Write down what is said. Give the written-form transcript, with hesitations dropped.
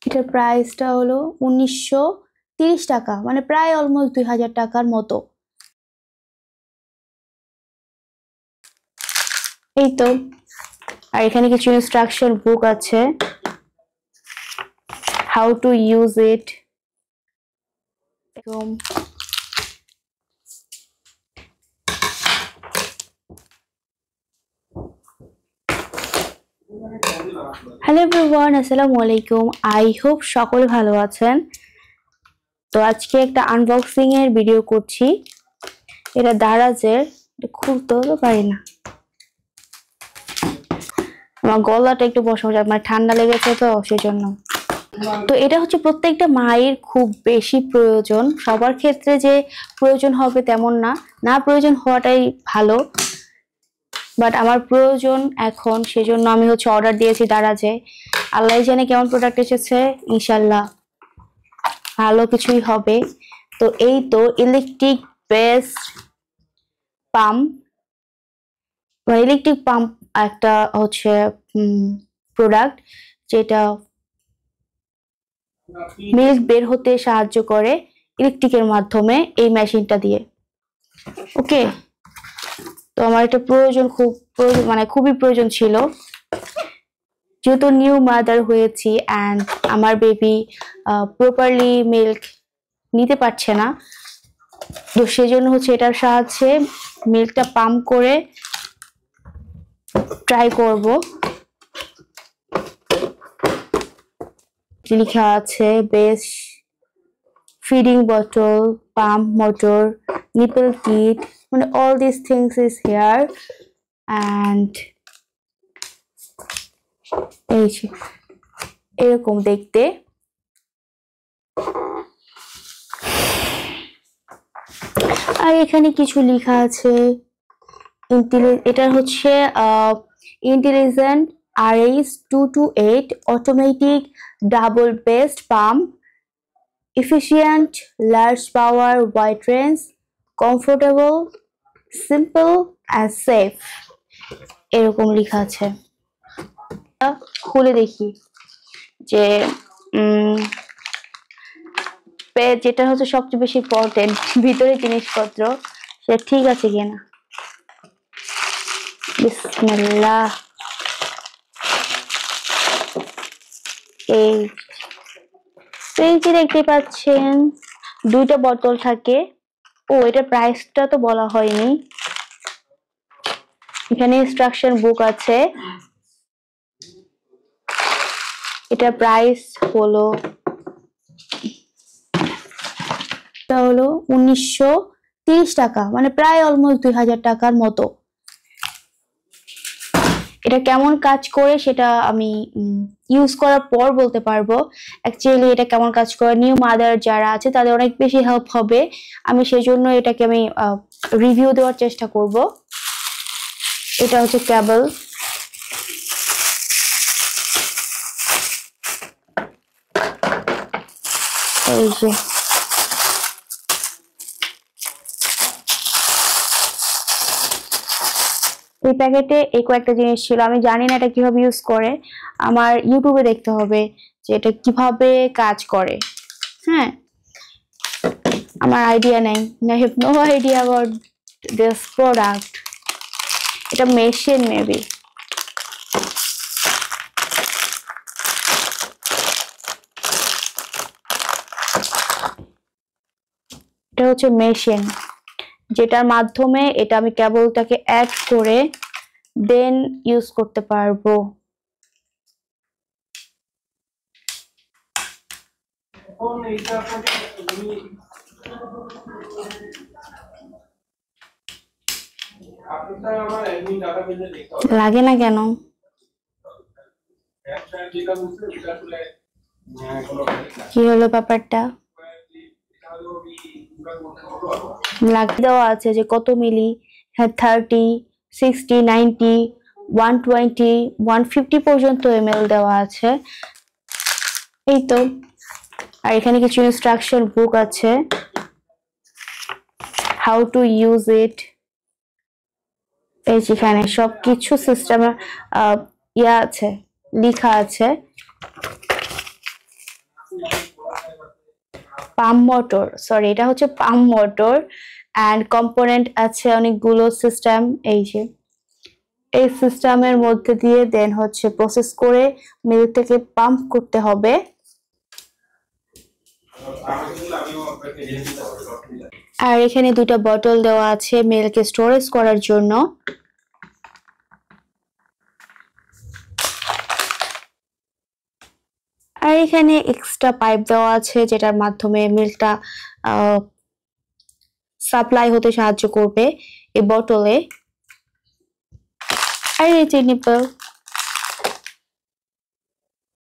এটার প্রাইসটা হলো 1930 টাকা, মানে প্রায় অলমোস্ট 2000 টাকার মতো। এই তো। আর এখানে কিছু ইনস্ট্রাকশন বুক আছে, how to use it. Hello everyone, আসসালামু আলাইকুম। আই হোপ সকলে ভালো আছেন। তো আজকে একটা আনবক্সিং এর ভিডিও করছি। এটা দারাজের, খুলতে তো পারি না, আমার গলাটা একটু বসা যায়, আমার ঠান্ডা লেগেছে তো সেজন্য। তো এটা হচ্ছে প্রত্যেকটা মায়ের খুব বেশি প্রয়োজন, সবার ক্ষেত্রে যে প্রয়োজন হবে তেমন না, না প্রয়োজন হওয়াটাই ভালো, বাট আমার প্রয়োজন এখন, সেজন্য আমি হচ্ছে অর্ডার দিয়েছি দারাজে। আল্লাহ জানে কেমন প্রোডাক্ট এসেছে, ইনশাল্লাহ ভালো কিছুই হবে। তো এই তো electric best pump, electric pump একটা হচ্ছে প্রোডাক্ট, যেটা মিল্ক বের হতে সাহায্য করে ইলেকট্রিকের মাধ্যমে, এই মেশিনটা দিয়ে। ওকে, তো আমার এটা প্রয়োজন, মানে খুবই প্রয়োজন ছিল, যেহেতু নিউ মাদার হয়েছি অ্যান্ড আমার বেবি প্রপারলি মিল্ক নিতে পারছে না, তো সেজন্য হচ্ছে এটার সাহায্যে মিল্কটা পাম্প করে ট্রাই করব। লেখা আছে best feeding bottle, pump motor, nipple kit, মানে all this things is here. And এই এরকম দেখতে। আর এখানে কিছু লেখা আছে, এটা হচ্ছে intelligent RH228 automatic double best pump, efficient, large power, wide range, comfortable, simple and safe, এরকম লেখা আছে। খুলে দেখি যে যেটা হচ্ছে সবচেয়ে বেশি ইম্পর্টেন্ট, ভিতরে জিনিসপত্র সেটা ঠিক আছে কিনা। বিসমিল্লাহ। এই দেখতে পাচ্ছেন দুইটা বোতল থাকে। ও, এটা প্রাইসটা তো বলা হয়নি। এখানে ইনস্ট্রাকশন বুক আছে, এটা প্রাইস হলো 1930 টাকা, মানে প্রায় অলমোস্ট 2000 টাকার মতো। এটা কেমন কাজ করে সেটা আমি ইউজ করার পর বলতে পারবো। অ্যাকচুয়ালি এটা কেমন কাজ করে, নিউ মাদার যারা আছে তাদের অনেক বেশি হেল্প হবে, আমি সেই জন্য এটাকে আমি রিভিউ দেওয়ার চেষ্টা করব। এটা হচ্ছে কেবল, এই যে এই প্যাকেটে এই কয়েকটা জিনিস ছিল, আমি জানি না এটা কিভাবে ইউজ করে, আমার ইউটিউবে দেখতে হবে যে এটা কিভাবে কাজ করে। হ্যাঁ, আমার আইডিয়া নেই, I have no idea about this product. এটা মেশিন মেবি। এটা হচ্ছে মেশিন, যেটার মাধ্যমে এটা আমি কেবলটাকে অ্যাড করে দেন ইউজ করতে পারবো। লাগে না কেন? কি হলো ব্যাপারটা? লাগিয়ে দেওয়া আছে যে কত মিলি, 30, 60, 90, 120, 150 পর্যন্ত ml দেওয়া আছে। এই তো। আর এখানে কিছু ইনস্ট্রাকশন বুক আছে, হাউ টু ইউজ ইট। এই যেখানে সবকিছু সিস্টেমে ইয়া আছে, লেখা আছে। পাম্প মোটর, সরি এটা হচ্ছে পাম্প মোটর অ্যান্ড কম্পোনেন্ট আছে অনেকগুলো সিস্টেম। এই সিস্টেমের মধ্যে দিয়ে দেন হচ্ছে প্রসেস করে মিল্ক থেকে পাম্প করতে হবে। আর এখানে দুটো বটল দেওয়া আছে মিল্ক স্টোরেজ করার জন্য। আর এখানে এক্সট্রা পাইপ দেওয়া আছে যেটার মাধ্যমে মিল্কটা সাপ্লাই হতে সাহায্য করবে এই বটলে। আর এই যে নিপল,